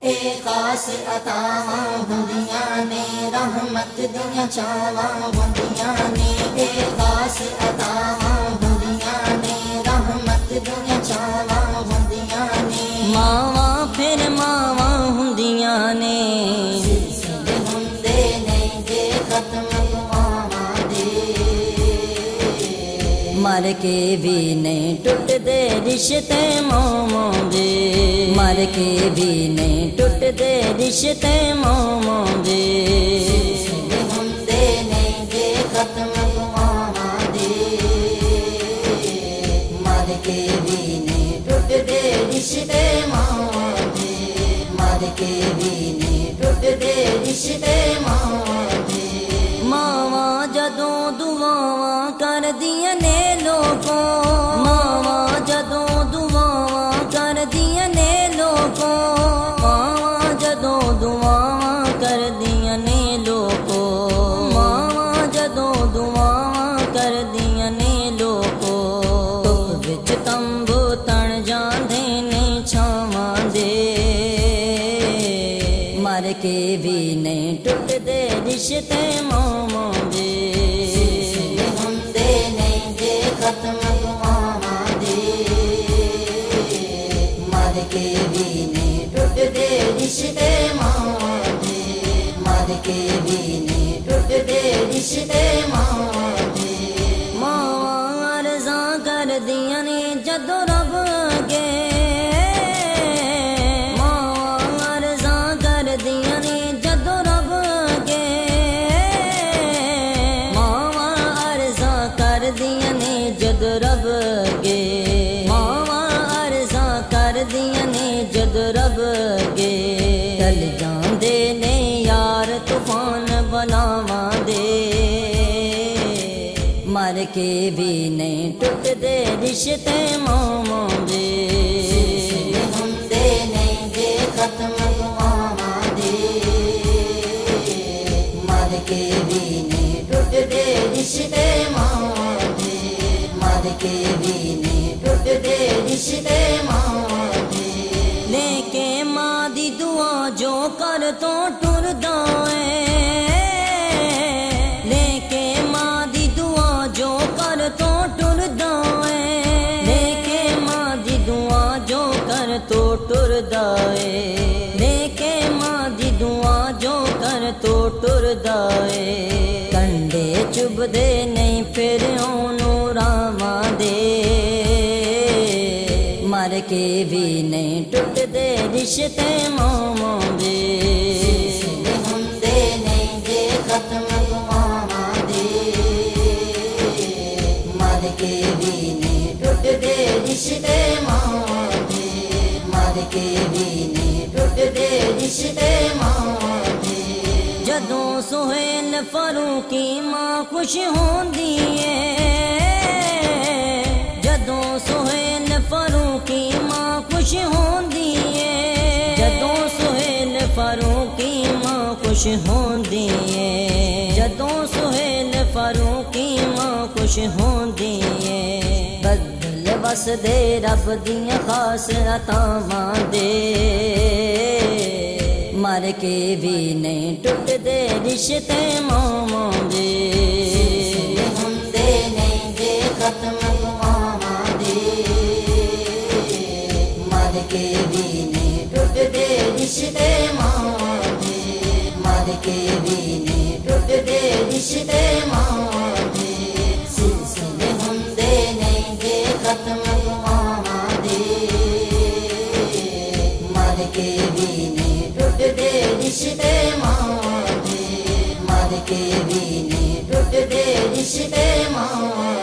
खास अतावां हुंदियां ने रहमत दियां छावां हुंदियां ने खास अतावां हुंदियां ने रहमत दियां छावां हुंदियां ने मावां फिर मावां हुंदियां ने सिलसिले हुंदे ने जे खत्म दुआवां दे मर के भी नहीं टुटदे रिश्ते मावां दे मर के भी नहीं टुटदे रिश्ते मावां दे सिलसिले हुंदे ने जे खत्म दुआवां दे मर के भी नहीं टुटदे रिश्ते मावां दे मर के भी नहीं टुटदे रिश्ते मावां दे मावां जदों दुआवां कर दियां ने लोगों मावां जदों दुआवां कर दियां ने लोगों मावां जदों दुआवां कर दियां ने लोगों मावां जदों दुआवां कर दियां ने लोगों धुप विच तंबू तण जांदे ने छावां दे मर के भी नहीं टुटदे रिश्ते मावां दे सिलसिले हुंदे ने जे खत्म दुआवां दे मर के भी नहीं टुटदे रिश्ते मावां दे मर के भी नहीं टुटदे रिश्ते मावां दे मावां अर्ज़ां कर दियां ने जदों रब अगे मावां अर्ज़ां कर दियां ने जदों रब अगे मावां अर्ज़ां कर दियां ने जदों रब अगे मावां अर्ज़ां कर दियां ने जदों रब अगे टल जांदे ने यार तूफान बनावां दे मर के भी नहीं टुटदे रिश्ते मावां दे सिलसिले हुंदे ने जे खत्म दुआवां दे मर के भी नहीं टुटदे रिश्ते मावां दे मर के भी नहीं टुटदे रिश्ते मावां दे लेके मां दी दुआ जो कर तो टुरदा है लेके मां दी दुआ जो कर तो टुरदा है लेके मां दी दुआ जो कर तो टुरदा है लेके मां दी दुआ जो कर तो टुरदा है कंडे चुभदे नहीं फिर ओनू रावां दे मर के भी नहीं टुटदे रिश्ते मावां दे सिलसिले हुंदे ने जे खत्म दुआवां दे मर के भी नहीं टुटदे रिश्ते मावां दे मर के भी नहीं टुटदे रिश्ते मावां दे जदों सुहेल फरूकी मां खुश होंदी है जदों सुहेल फरूकी मां खुश होंदी है जदों सुहेल फरूकी मां खुश होंदी है जदों सुहेल फरूकी मां खुश होंदी है बदल वसदे रब दियां खास अतावां दे मर के भी नहीं टुटदे रिश्ते मावां दे सिलसिले हुंदे ने जे खत्म दुआवां दे मर के भी नहीं टुटदे रिश्ते मावां दे मर के भी नहीं टुटदे रिश्ते मावां दे सिलसिले हुंदे ने जे खत्म दुआवां दे मर के भी नहीं टुटदे रिश्ते मावां दे मर के भी नहीं टुटदे रिश्ते मावां